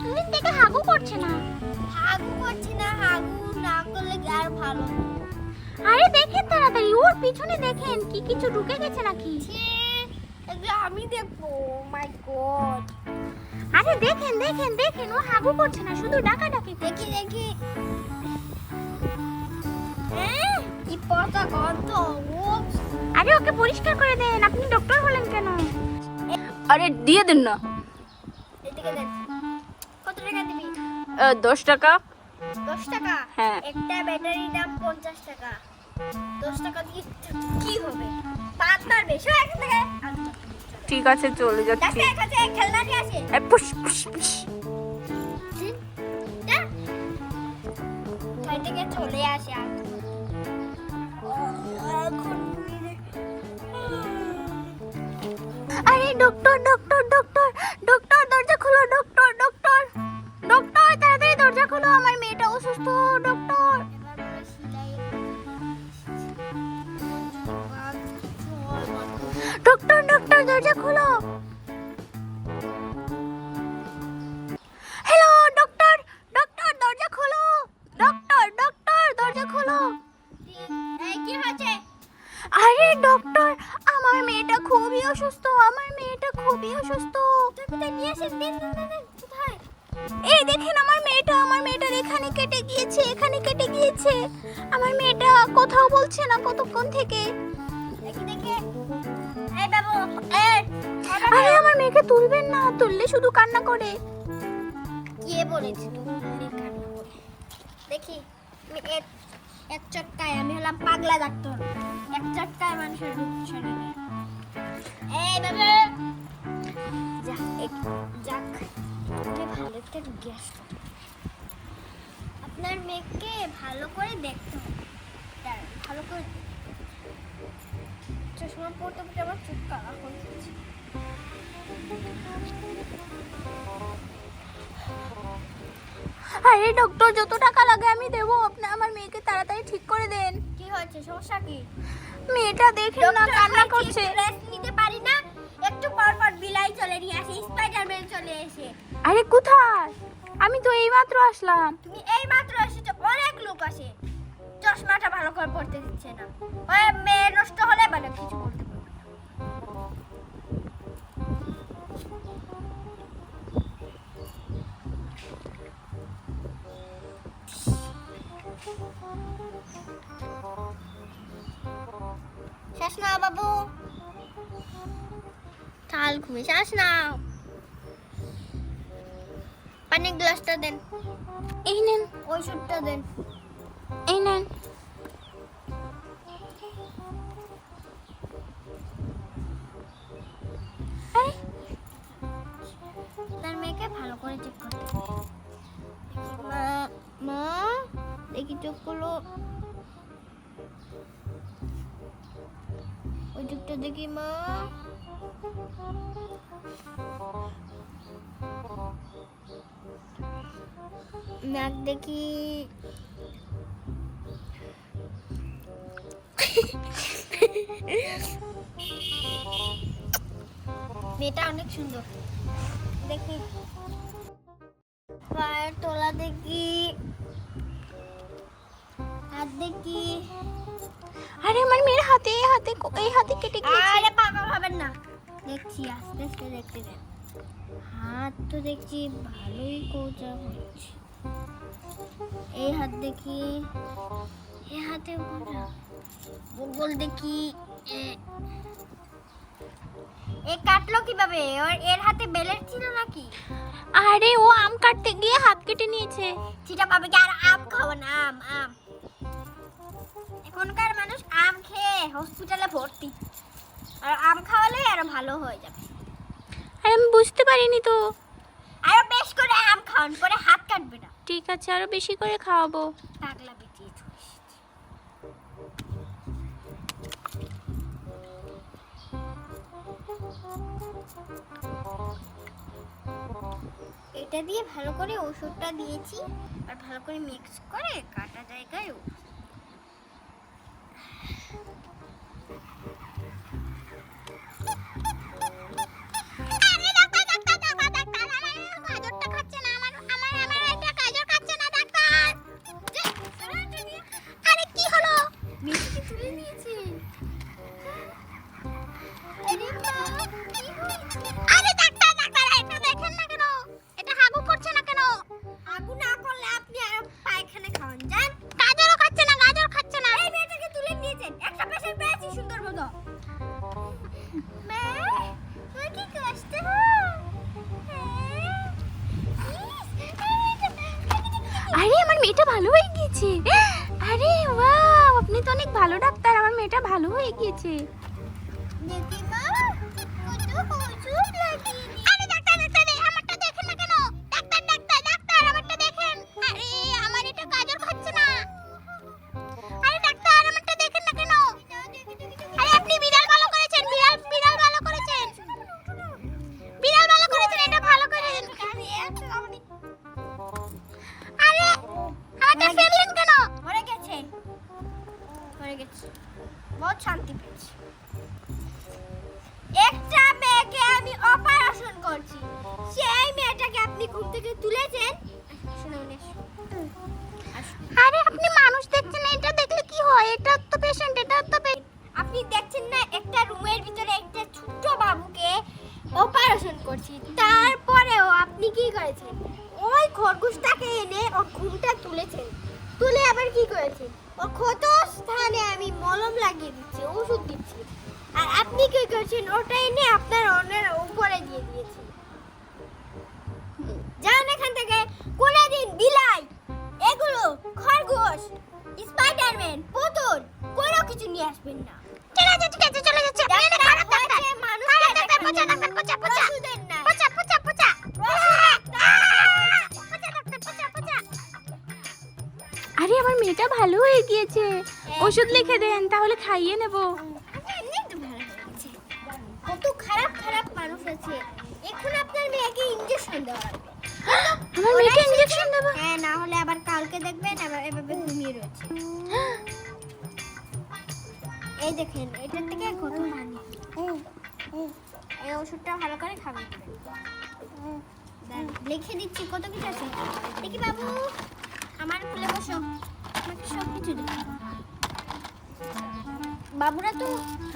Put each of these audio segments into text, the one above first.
দুদিন থেকে হাগু করছে না। হাগু করছি না, হাগু না করলে আর ভালো। আরে দেখেন তাড়াতাড়ি, ওর পিছনে দেখেন কি কিছু ঢুকে গেছে নাকি। এগুলো আমি দেখবো। মাই গড। আরে দেখেন দেখেন দেখেন, ও হাগু করছে না, শুধু ডাকাডাকি করছে। দেখি দেখি। কি পচা গন্ধ। আরে ওকে পরিষ্কার করে দেন, আপনি ডক্টর হলেন কেন? আরে দিয়ে দেন না। এদিকে দেখ। কত টাকা দিবি? 10 টাকা। 10 টাকা? হ্যাঁ। একটা ব্যাটারির দাম 50 টাকা। 10 টাকা দিয়ে কি হবে? পাত মারবে। সো এখান থেকে। ঠিক আছে, চলে যাচ্ছি। দেখ কাছে খেলনা নিয়ে আসে। Push push push. যা। তাই থেকে চলে আসে আর। আরে ডক্টর ডক্টর ডক্টর ডক্টর, দরজা খোলো ডক্টর ডক্টর ডক্টর, তাড়াতাড়ি দরজা খোলো, আমার মেয়েটা অসুস্থ ডক্টর। ডক্টর ডক্টর, দরজা খোলো। হ্যালো ডক্টর ডক্টর, দরজা খোলো। ডক্টর ডক্টর, দরজা খোলো। এই কি হয়েছে? আরে ডক্টর, আমার মেয়েটা খুবই অসুস্থ, আমার মেয়েটা খুবই অসুস্থ। কোথায় নিয়ে আসেন? দেন কোথায়? এই দেখেন আমার মেয়েটার এখানে কেটে গিয়েছে, এখানে কেটে গিয়েছে। আমার মেয়েটা কোথাও বলছে না কতক্ষণ থেকে। দেখি দেখি। এই বাবু, এই আরে আমার মেয়েকে তুলবেন না, তুললে শুধু কান্না করে। কে বলেছে তুমি কান্না করে? দেখি আমি এক চটকায় আমি হলাম পাগলা ডাক্তার। এক চটকায় মানুষের রূপ শরীরে। এই বাবু, যাক আপনি ভালো একটা গ্যাস। আপনার মেয়েকে ভালো করে দেখতে হবে। দাঁড়ান, ভালো করে চশমা পড়তে পড়তে আমার চোখ কালা হয়ে যাচ্ছে। আরে ডক্টর, যত টাকা লাগে আমি দেবো, আপনি আমার মেয়েকে তাড়াতাড়ি ঠিক করে দেন। কি হয়েছে? সমস্যা কি? মেয়েটা দেখেন না কান্না করছে। রেস্ট নিতে পারি না? একটু পর পর বিলাই চলে নিয়ে আসে, স্পাইডারম্যান চলে এসে। আরে কোথায়? আমি তো এইমাত্র আসলাম। তুমি এই মাত্র এসেছো, অনেক লোক আসে। চশমাটা ভালো করে পড়তে দিচ্ছে না। ওই মেয়ে নষ্ট হলে মানে কিছু বলতে পারবে না। শ্বাস নাও বাবু, তাল ঘুমে শ্বাস নাও। পানির গ্লাসটা দেন, এই নেন, ওষুধটা দেন। এই নেন। আরে তার মেয়েকে ভালো করে চেক করতে হবে। মা মা দেখি চোখ গুলো, ওই চোখটা দেখি মা। নাক দেখি। মেয়েটা অনেক সুন্দর, দেখি পায়ের তোলা দেখি, হাত দেখি। আরে আমার মেয়ের হাতে হাতে এই হাতে কেটে গিয়েছে। আরে পাগল হবেন না, দেখছি আস্তে আস্তে দেখতে দেন। হাত তো দেখছি ভালোই কোজা হচ্ছে। এই হাত দেখি, এই হাতে বগল দেখি। এ কাটলো কিভাবে? এর হাতে বেলের ছিল নাকি? আরে ও আম কাটতে গিয়ে হাত কেটে নিয়েছে। চিটা পাবে কি? আর আম খাবো না। আম আম এখনকার মানুষ আম খেয়ে হসপিটালে ভর্তি, আর আম খাওয়ালে আরো ভালো হয়ে যাবে। আরে আমি বুঝতে পারিনি তো। আরো বেশ করে আম খাওয়ান, পরে হাত কাটবে না। ঠিক আছে, আরো বেশি করে খাওয়াবো। পাগলা বেটিয়ে চলিস। এটা দিয়ে ভালো করে ওষুধটা দিয়েছি, আর ভালো করে মিক্স করে কাটা জায়গায় আরে ডাক্তার ডাক্তার এটা দেখেন না কেন, এটা হাগু করছে না কেন? আগু না করলে আপনি আর পায়খানা খাওয়ান যান। গাজরও খাচ্ছে না, গাজর খাচ্ছে না। এই মেয়েটাকে তুলে নিয়েছেন, একটা পেশেন্ট পেয়েছি সুন্দর মতো। মা তোমার কি কষ্ট আরে আমার মেয়েটা ভালো হয়ে গিয়েছে। আরে ওয়াও, আপনি তো অনেক ভালো ডাক্তার, আমার মেয়েটা ভালো হয়ে গিয়েছে। দেখি মা, কত ওষুধ লাগিয়ে আরে ডাক্তার ডাক্তার আমারটা দেখেন না কেন? ডাক্তার ডাক্তার ডাক্তার আমারটা দেখেন। আরে আমার এটা গাজর খাচ্ছে না। আরে ডাক্তার আমারটা দেখেন না কেন? আরে আপনি বিড়াল ভালো করেছেন, বিড়াল বিড়াল ভালো করেছেন, বিড়াল ভালো করেছেন, এটা ভালো করেছেন। আরে আমারটা ফেললেন কেন? মরে গেছে, মরে গেছে। বহুত শান্তি পেয়েছি। একটা মেয়েকে আমি অপারেশন করছি, সেই মেয়েটাকে আপনি ঘুম থেকে তুলেছেন। শুনে শুনে আরে আপনি মানুষ দেখছেন, এটা দেখলে কি হয়? এটা তো পেশেন্ট, এটা তো আপনি দেখছেন না একটা রুমের ভিতরে একটা ছোট্ট বাবুকে অপারেশন করছি, তারপরেও আপনি কি করেছেন? ওই খরগোশটাকে এনে ওর ঘুমটা তুলেছেন, তুলে আবার কি করেছেন? ওর ক্ষত স্থানে আমি মলম লাগিয়ে দিচ্ছি, ওষুধ দিচ্ছি, আর আপনি কি করেছেন? ওটা এনে আপনার অন্যের উপরে দিয়ে দিয়েছেন। যান এখান থেকে, কোনোদিন বিলাই, এগুলো খরগোশ, স্পাইডারম্যান, পুতুল কোনো কিছু নিয়ে আসবেন না। ঠিক আছে ঠিক আছে, চলে যাচ্ছে। খারাপ ডাক্তার, খারাপ ডাক্তার, পচা ডাক্তার, পচা পচা ওষুধের না, পচা পচা পচা পচা ডাক্তার, পচা পচা। আরে আমার মেয়েটা ভালো হয়ে গিয়েছে, ওষুধ লিখে দেন তাহলে খাইয়ে নেব। এমনি তো ভালো হয়ে গেছে। কত খারাপ খারাপ মানুষ আছে, এখন আপনার মেয়েকে ইনজেকশন দেওয়া লাগবে। আমার মেয়েকে ইনজেকশন দেব? হ্যাঁ, না হলে আবার কালকে দেখবেন আবার এভাবে ঘুমিয়ে রয়েছে। এই দেখেন, এটার থেকে কত পানি। এই ওষুধটা ভালো করে খাবেন। লিখে দিচ্ছি কত কিছু আছে। দেখি বাবু, আমার খুলে বসো, আমাকে সব কিছু দিন। বাবুরা তো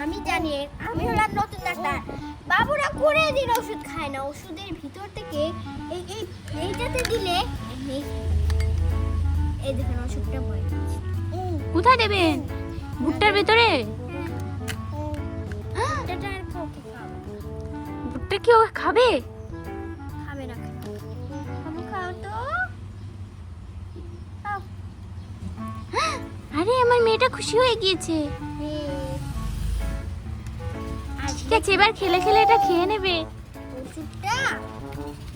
আমি জানি, আমি হলাম নতুন ডাক্তার, বাবুরা করে দিন ওষুধ খায় না, ওষুধের ভিতর থেকে এই এই এইটাতে দিলে এই দেখেন ওষুধটা পড়ে যাচ্ছে। কোথায় দেবেন? ভুট্টার ভিতরে? এটা আর কাউকে খাও, ভুট্টা কি ও খাবে? খাবে না, বাবু খাও তো, খাও। আরে আমার মেয়েটা খুশি হয়ে গিয়েছে। ঠিক আছে, এবার খেলে খেলে এটা খেয়ে নেবে। ওষুধটা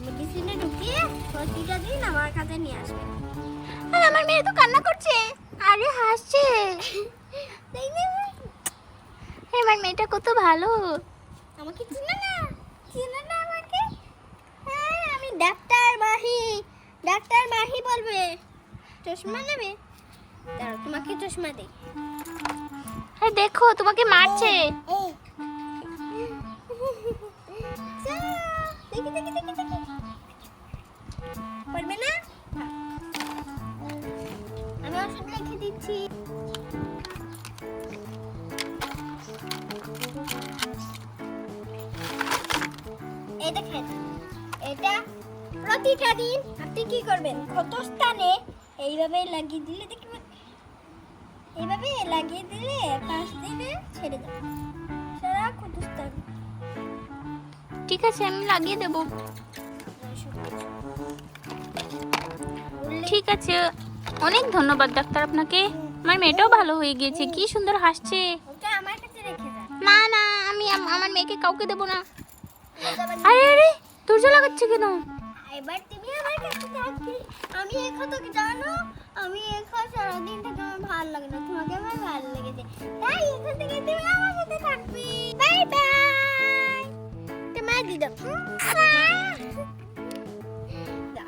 মেডিসিনে ঢুকিয়ে প্রতিটা দিন আমার কাছে নিয়ে আসবে। আর আমার মেয়ে তো কান্না করছে, আরে হাসছে। আমার মেয়েটা কত ভালো। আমাকে চিনে না, চিনে না আমাকে? হ্যাঁ, আমি ডাক্তার মাহি, ডাক্তার মাহি বলবে। চশমা নেবে? দাঁড়াও, তোমাকে চশমা দেই। আরে দেখো তোমাকে মারছে। দেখি দেখি দেখি দেখি, পড়বে না? আমি ওষুধ লিখে দিচ্ছি। এই দেখেন, এটা প্রতিটা দিন আপনি কি করবেন? ক্ষত স্থানে এইভাবে লাগিয়ে দিলে দেখবেন, এইভাবে লাগিয়ে দিলে 5 দিনে ছেড়ে যাবে সারা ক্ষত স্থান। ঠিক আছে, আমি লাগিয়ে দেব। ঠিক আছে, অনেক ধন্যবাদ ডাক্তার আপনাকে। আমার মেয়েটাও ভালো হয়ে গিয়েছে, কি সুন্দর হাসছে। ওটা আমার কাছে রেখে যান। না না, আমি আমার মেয়েকে কাউকে দেব না। আরে আরে দরজা লাগাচ্ছে কেন? এবার তুমি আমার কাছে থাকবে। আমি এখন তোকে জানো, আমি এখন সারাদিন থেকে আমার ভালো লাগে না, তোমাকে আমার ভালো লেগেছে, তাই এখন থেকে তুমি আমার সাথে থাকবে। Bye bye. তোমার দিদা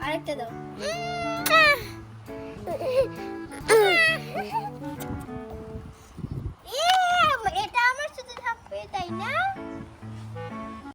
আরেকটা দাও। এটা আমার সাথে থাকবে, তাই না?